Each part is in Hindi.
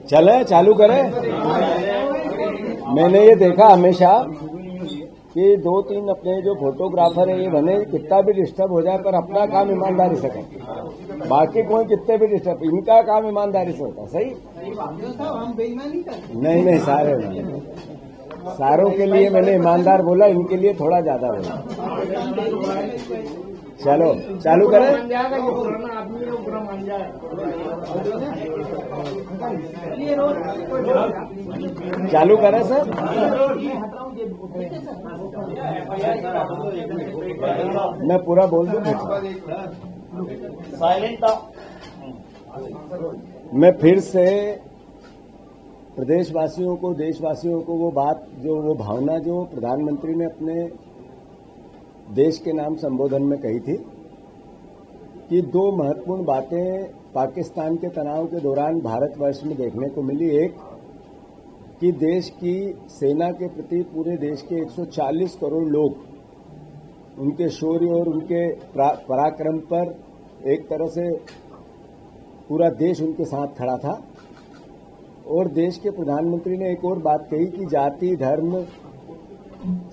चले चालू करें। मैंने ये देखा हमेशा कि 2-3 अपने जो फोटोग्राफर है ये बने कितना भी डिस्टर्ब हो जाए पर अपना काम ईमानदारी से करें। बाकी कोई कितने भी डिस्टर्ब, इनका काम ईमानदारी से होता है। सही हम बेईमानी करते नहीं सारों के लिए मैंने ईमानदार बोला, इनके लिए थोड़ा ज्यादा बोला। चलो चालू करें। चालू करें सर। मैं पूरा बोल दूं। मैं फिर से प्रदेशवासियों को, देशवासियों को वो बात, वो भावना जो प्रधानमंत्री ने अपने देश के नाम संबोधन में कही थी कि 2 महत्वपूर्ण बातें पाकिस्तान के तनाव के दौरान भारतवर्ष में देखने को मिली। एक कि देश की सेना के प्रति पूरे देश के 140 करोड़ लोग, उनके शौर्य और उनके पराक्रम पर एक तरह से पूरा देश उनके साथ खड़ा था। और देश के प्रधानमंत्री ने एक और बात कही कि जाति, धर्म,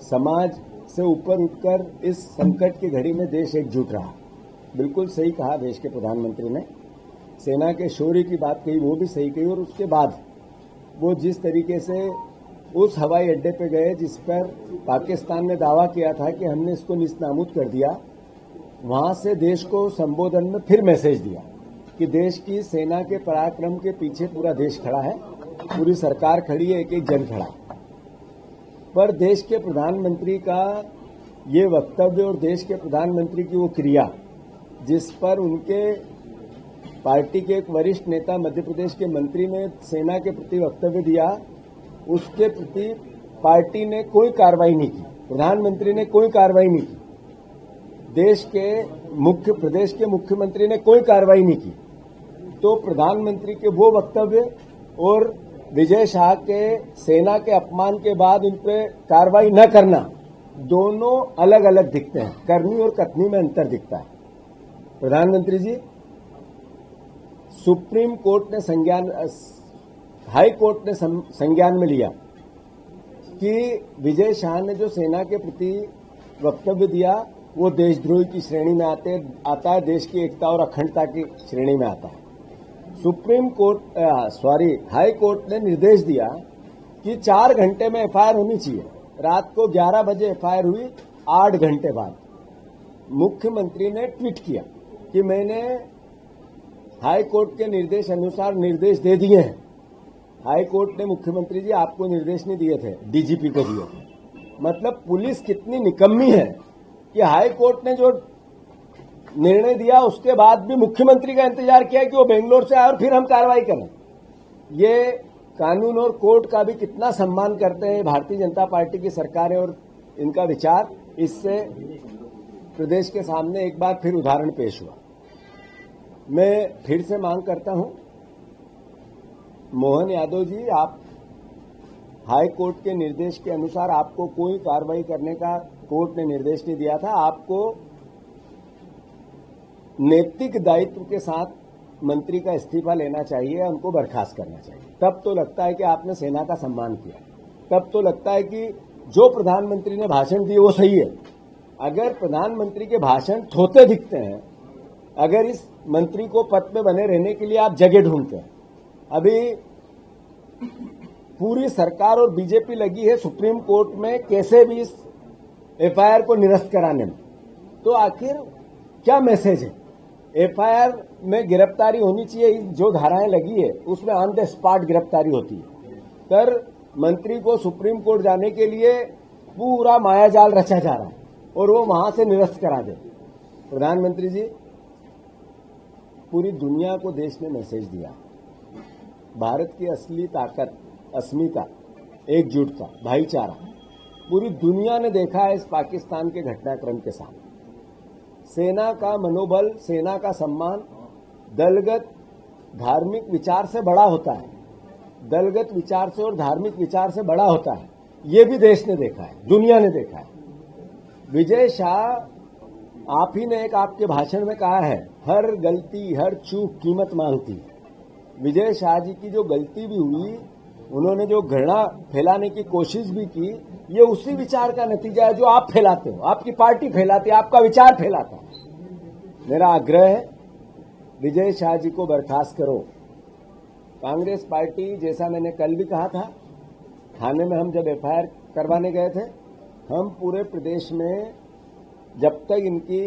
समाज से ऊपर उठकर इस संकट की घड़ी में देश एकजुट रहा। बिल्कुल सही कहा देश के प्रधानमंत्री ने। सेना के शौर्य की बात कही, वो भी सही कही। और उसके बाद वो जिस तरीके से उस हवाई अड्डे पे गए जिस पर पाकिस्तान ने दावा किया था कि हमने इसको निस्तनाबूद कर दिया, वहां से देश को संबोधन में फिर मैसेज दिया कि देश की सेना के पराक्रम के पीछे पूरा देश खड़ा है, पूरी सरकार खड़ी है, एक एक जन खड़ा है। पर देश के प्रधानमंत्री का ये वक्तव्य और देश के प्रधानमंत्री की वो क्रिया जिस पर उनके पार्टी के एक वरिष्ठ नेता, मध्य प्रदेश के मंत्री ने सेना के प्रति वक्तव्य दिया, उसके प्रति पार्टी ने कोई कार्रवाई नहीं की, प्रधानमंत्री ने कोई कार्रवाई नहीं की, प्रदेश के मुख्यमंत्री ने कोई कार्रवाई नहीं की। तो प्रधानमंत्री के वो वक्तव्य और विजय शाह के सेना के अपमान के बाद उन पर कार्रवाई न करना, दोनों अलग अलग दिखते हैं। करनी और कथनी में अंतर दिखता है। प्रधानमंत्री जी, सुप्रीम कोर्ट ने हाई कोर्ट ने संज्ञान में लिया कि विजय शाह ने जो सेना के प्रति वक्तव्य दिया वो देशद्रोही की श्रेणी में आता है, देश की एकता और अखंडता की श्रेणी में आता है। हाई कोर्ट ने निर्देश दिया कि 4 घंटे में एफआईआर होनी चाहिए। रात को 11 बजे एफआईआर हुई, 8 घंटे बाद मुख्यमंत्री ने ट्वीट किया कि मैंने हाई कोर्ट के निर्देश अनुसार निर्देश दे दिए हैं। हाई कोर्ट ने मुख्यमंत्री जी आपको निर्देश नहीं दिए थे, डीजीपी को दिए थे। मतलब पुलिस कितनी निकम्मी है कि हाई कोर्ट ने जो निर्णय दिया उसके बाद भी मुख्यमंत्री का इंतजार किया कि वो बेंगलोर से आए और फिर हम कार्रवाई करें। ये कानून और कोर्ट का भी कितना सम्मान करते हैं भारतीय जनता पार्टी की सरकारें और इनका विचार, इससे प्रदेश के सामने एक बार फिर उदाहरण पेश हुआ। मैं फिर से मांग करता हूं, मोहन यादव जी, आप हाई कोर्ट के निर्देश के अनुसार आपको कोई कार्रवाई करने का कोर्ट ने निर्देश नहीं दिया था। आपको नैतिक दायित्व के साथ मंत्री का इस्तीफा लेना चाहिए, उनको बर्खास्त करना चाहिए। तब तो लगता है कि आपने सेना का सम्मान किया, तब तो लगता है कि जो प्रधानमंत्री ने भाषण दिए वो सही है। अगर प्रधानमंत्री के भाषण थोते दिखते हैं, अगर इस मंत्री को पद पे बने रहने के लिए आप जगह ढूंढते हैं, अभी पूरी सरकार और बीजेपी लगी है सुप्रीम कोर्ट में कैसे भी इस एफआईआर को निरस्त कराने में, तो आखिर क्या मैसेज है? एफआईआर में गिरफ्तारी होनी चाहिए, जो धाराएं लगी है उसमें ऑन द स्पॉट गिरफ्तारी होती है। पर मंत्री को सुप्रीम कोर्ट जाने के लिए पूरा मायाजाल रचा जा रहा है और वो वहां से निरस्त करा दे। प्रधानमंत्री जी, पूरी दुनिया को देश ने मैसेज दिया, भारत की असली ताकत, अस्मिता, एकजुटता, भाईचारा पूरी दुनिया ने देखा है इस पाकिस्तान के घटनाक्रम के साथ। सेना का मनोबल, सेना का सम्मान दलगत धार्मिक विचार से बड़ा होता है, दलगत विचार से और धार्मिक विचार से बड़ा होता है। ये भी देश ने देखा है, दुनिया ने देखा है। विजय शाह, आप ही ने एक आपके भाषण में कहा है, हर गलती, हर चूक कीमत मांगती है। विजय शाह जी की जो गलती भी हुई, उन्होंने जो घृणा फैलाने की कोशिश भी की, ये उसी विचार का नतीजा है जो आप फैलाते हो, आपकी पार्टी फैलाती है, आपका विचार फैलाता है। मेरा आग्रह है, विजय शाह जी को बर्खास्त करो। कांग्रेस पार्टी, जैसा मैंने कल भी कहा था, थाने में हम जब एफआईआर करवाने गए थे, हम पूरे प्रदेश में जब तक इनकी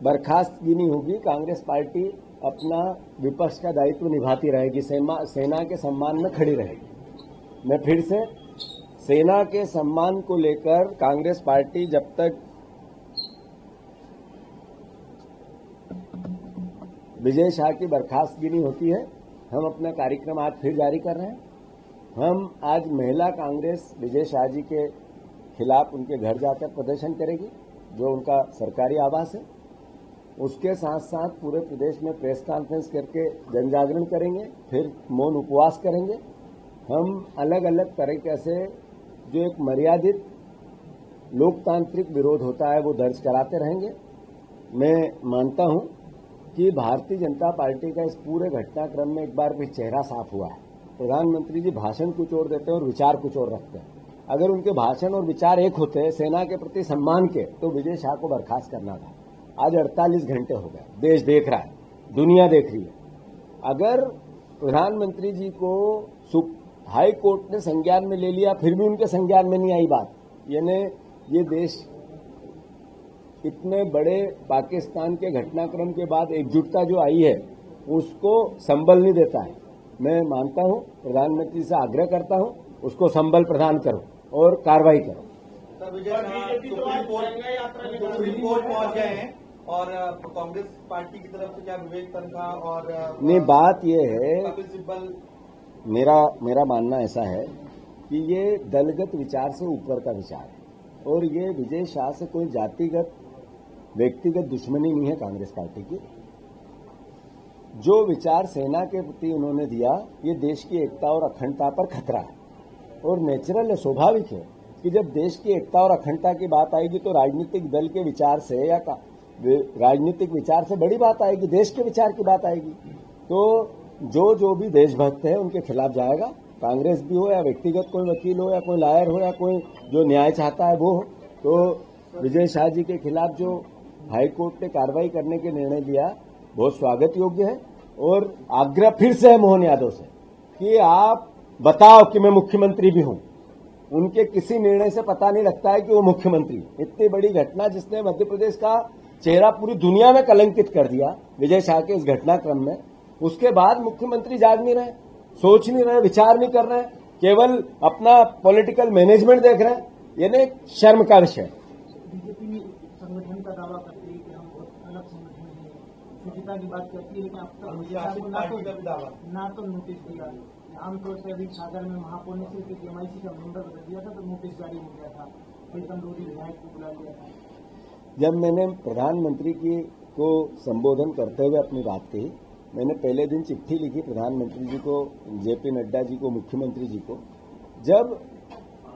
बर्खास्तगी नहीं होगी, कांग्रेस पार्टी अपना विपक्ष का दायित्व निभाती रहेगी, सेना के सम्मान में खड़ी रहेगी। मैं फिर से, सेना के सम्मान को लेकर कांग्रेस पार्टी जब तक विजय शाह की बर्खास्तगी नहीं होती है, हम अपना कार्यक्रम आज फिर जारी कर रहे हैं। हम आज महिला कांग्रेस विजय शाह जी के खिलाफ उनके घर जाकर प्रदर्शन करेगी, जो उनका सरकारी आवास है। उसके साथ साथ पूरे प्रदेश में प्रेस कॉन्फ्रेंस करके जन जागरण करेंगे, फिर मौन उपवास करेंगे। हम अलग अलग तरीके से जो एक मर्यादित लोकतांत्रिक विरोध होता है वो दर्ज कराते रहेंगे। मैं मानता हूं कि भारतीय जनता पार्टी का इस पूरे घटनाक्रम में एक बार फिर चेहरा साफ हुआ है। प्रधानमंत्री जी भाषण कुछ और देते हैं और विचार कुछ और रखते हैं। अगर उनके भाषण और विचार एक होते, सेना के प्रति सम्मान के, तो विजय शाह को बर्खास्त करना था। आज 48 घंटे हो गए, देश देख रहा है, दुनिया देख रही है। अगर प्रधानमंत्री जी को हाई कोर्ट ने संज्ञान में ले लिया, फिर भी उनके संज्ञान में नहीं आई बात, यानी ये देश इतने बड़े पाकिस्तान के घटनाक्रम के बाद एकजुटता जो आई है उसको संबल नहीं देता है। मैं मानता हूं, प्रधानमंत्री से आग्रह करता हूं, उसको संबल प्रदान करो और कार्रवाई करो। सुप्रीम कोर्ट पहुंच गए हैं और कांग्रेस पार्टी की तरफ से क्या विवेक तनखा और नहीं, बात यह है, कपिल सिब्बल, मेरा मानना ऐसा है कि ये दलगत विचार से ऊपर का विचार है और ये विजय शाह से कोई जातिगत व्यक्तिगत दुश्मनी नहीं है कांग्रेस पार्टी की। जो विचार सेना के प्रति उन्होंने दिया, ये देश की एकता और अखंडता पर खतरा है और नेचुरल है, स्वाभाविक है कि जब देश की एकता और अखंडता की बात आएगी तो राजनीतिक दल के विचार से या राजनीतिक विचार से बड़ी बात आएगी, देश के विचार की बात आएगी। तो जो भी देशभक्त है उनके खिलाफ जाएगा, कांग्रेस भी हो या व्यक्तिगत कोई वकील हो या कोई लॉयर हो या कोई जो न्याय चाहता है वो हो। तो विजय शाह जी के खिलाफ जो हाईकोर्ट ने कार्रवाई करने के निर्णय लिया बहुत स्वागत योग्य है और आग्रह फिर से है मोहन यादव से कि आप बताओ कि मैं मुख्यमंत्री भी हूं। उनके किसी निर्णय से पता नहीं लगता है कि वो मुख्यमंत्री। इतनी बड़ी घटना जिसने मध्य प्रदेश का चेहरा पूरी दुनिया में कलंकित कर दिया विजय शाह के इस घटनाक्रम में, उसके बाद मुख्यमंत्री जाग नहीं रहे, सोच नहीं रहे, विचार नहीं कर रहे, केवल अपना पॉलिटिकल मैनेजमेंट देख रहे हैं। यानी शर्म का विषय। बीजेपी संगठन का दावा करती है कि हम बहुत अलग संगठन हैं, शुचिता की बात करती है, लेकिन अब तक ना तो नोटिस दिया। आमतौर से अभी सागर में महापौर ने सिर्फ एक एमआईसी का मेंबर बदल दिया था तो नोटिस जारी हो गया था, प्रीतम लोधी विधायक को बुला लिया था। जब मैंने प्रधानमंत्री को संबोधन करते हुए अपनी बात कही, मैंने पहले दिन चिट्ठी लिखी प्रधानमंत्री जी को, जेपी नड्डा जी को, मुख्यमंत्री जी को। जब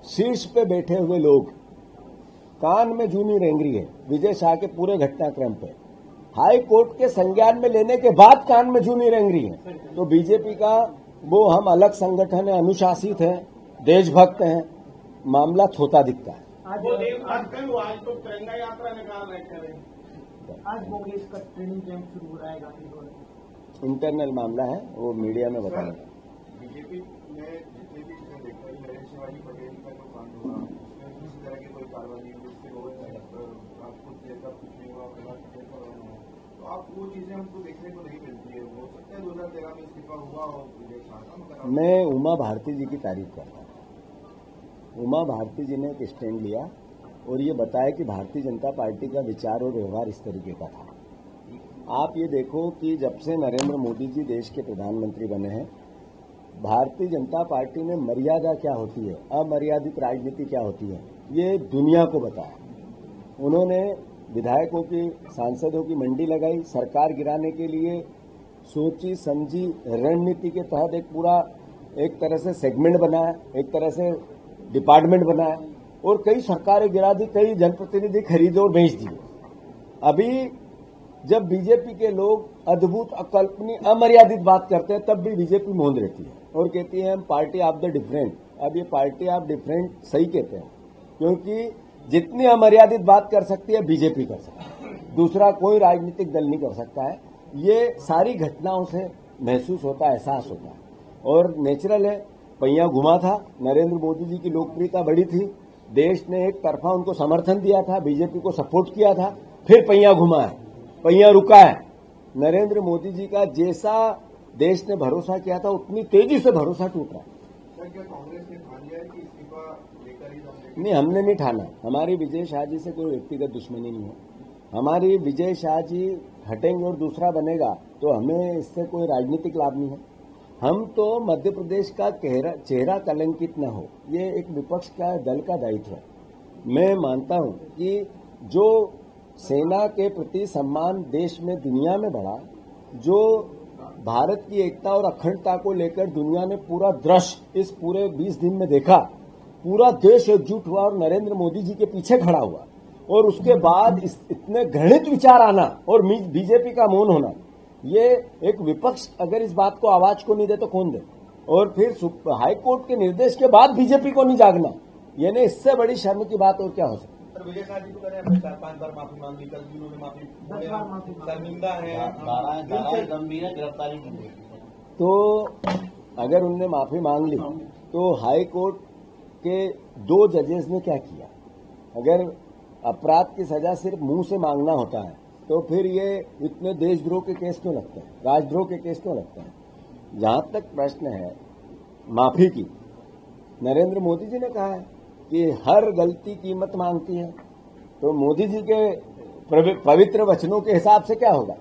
शीर्ष पे बैठे हुए लोग कान में जूनी रेंग रही है विजय शाह के पूरे घटनाक्रम पे, हाई कोर्ट के संज्ञान में लेने के बाद कान में जूनी रेंग रही है, तो बीजेपी का वो हम अलग संगठन है, अनुशासित है, देशभक्त हैं, मामला छोटा दिखता है। आज तो तिरंगा यात्रा निकाल रहे हैं। आज कांग्रेस का ट्रेनिंग कैंप शुरू हो रहा है गांधीनगर में। इंटरनल मामला है, वो मीडिया में बताएंगे। बीजेपी में जितने भी चीजें देख रही है, शिवाजी पटेल का जो कांड हुआ, उसमें किसी तरह की कोई कार्रवाई नहीं हुई, उससे आपको जेल का कुछ नहीं हुआ, तो आप वो चीजें हमको देखने को नहीं मिलती है। हो सकता है 2013 में इस्तीफा हुआ और विजय शाह का। मैं उमा भारती जी की तारीफ करता हूँ। उमा भारती जी ने एक स्टैंड लिया और ये बताया कि भारतीय जनता पार्टी का विचार और व्यवहार इस तरीके का था। आप ये देखो कि जब से नरेंद्र मोदी जी देश के प्रधानमंत्री बने हैं, भारतीय जनता पार्टी में मर्यादा क्या होती है, अमर्यादित राजनीति क्या होती है, ये दुनिया को बताया। उन्होंने विधायकों की, सांसदों की मंडी लगाई, सरकार गिराने के लिए सोची समझी रणनीति के तहत एक पूरा एक तरह से सेगमेंट बनाया, एक तरह से डिपार्टमेंट बनाया और कई सरकारें गिरा दी, कई जनप्रतिनिधि खरीदे और बेच दिए। अभी जब बीजेपी के लोग अद्भुत, अकल्पनीय, अमर्यादित बात करते हैं तब भी बीजेपी मौन रहती है और कहती है हम पार्टी ऑफ द डिफरेंट। अब ये पार्टी ऑफ डिफरेंट सही कहते हैं, क्योंकि जितनी अमर्यादित बात कर सकती है बीजेपी कर सकती है, दूसरा कोई राजनीतिक दल नहीं कर सकता है। ये सारी घटनाओं से महसूस होता है, एहसास होता है और नेचुरल है। पहिया घुमा था, नरेंद्र मोदी जी की लोकप्रियता बढ़ी थी, देश ने एक तरफा उनको समर्थन दिया था, बीजेपी को सपोर्ट किया था, फिर पहिया घुमा है, पहिया रुका है। नरेंद्र मोदी जी का जैसा देश ने भरोसा किया था उतनी तेजी से भरोसा टूट रहा है। सर, क्या कांग्रेस ने ठान लिया है कि इस्तीफा लेकर ही हम नहीं, हमने नहीं ठाना। हमारी विजय शाह जी से कोई व्यक्तिगत दुश्मनी नहीं है। हमारी विजय शाह जी हटेंगे और दूसरा बनेगा तो हमें इससे कोई राजनीतिक लाभ नहीं है। हम तो मध्य प्रदेश का चेहरा कलंकित न हो, ये एक विपक्ष का दल का दायित्व है। मैं मानता हूं कि जो सेना के प्रति सम्मान देश में, दुनिया में बढ़ा, जो भारत की एकता और अखंडता को लेकर दुनिया ने पूरा दृश्य इस पूरे 20 दिन में देखा, पूरा देश एकजुट हुआ और नरेंद्र मोदी जी के पीछे खड़ा हुआ, और उसके बाद इतने घृणित विचार आना और बीजेपी का मौन होना, ये एक विपक्ष अगर इस बात को, आवाज को नहीं दे तो कौन दे? और फिर हाईकोर्ट के निर्देश के बाद बीजेपी को नहीं जागना, यानी इससे बड़ी शर्म की बात और क्या हो सकती? सर, विजय शाह जी को कह रहे हैं 4-5 बार माफी मांगी, कल भी उन्होंने माफी, 10 बार माफी मांगी। शर्मिंदा है, गंभीर गिरफ्तारी की गई। तो अगर उनने माफी मांग ली तो हाई कोर्ट के 2 जजेस ने क्या किया? अगर अपराध की सजा सिर्फ मुंह से मांगना होता है तो फिर ये इतने देशद्रोह के केस क्यों लगते हैं, राजद्रोह के केस क्यों लगते हैं? जहां तक प्रश्न है माफी की, नरेंद्र मोदी जी ने कहा है कि हर गलती कीमत मांगती है, तो मोदी जी के पवित्र वचनों के हिसाब से क्या होगा?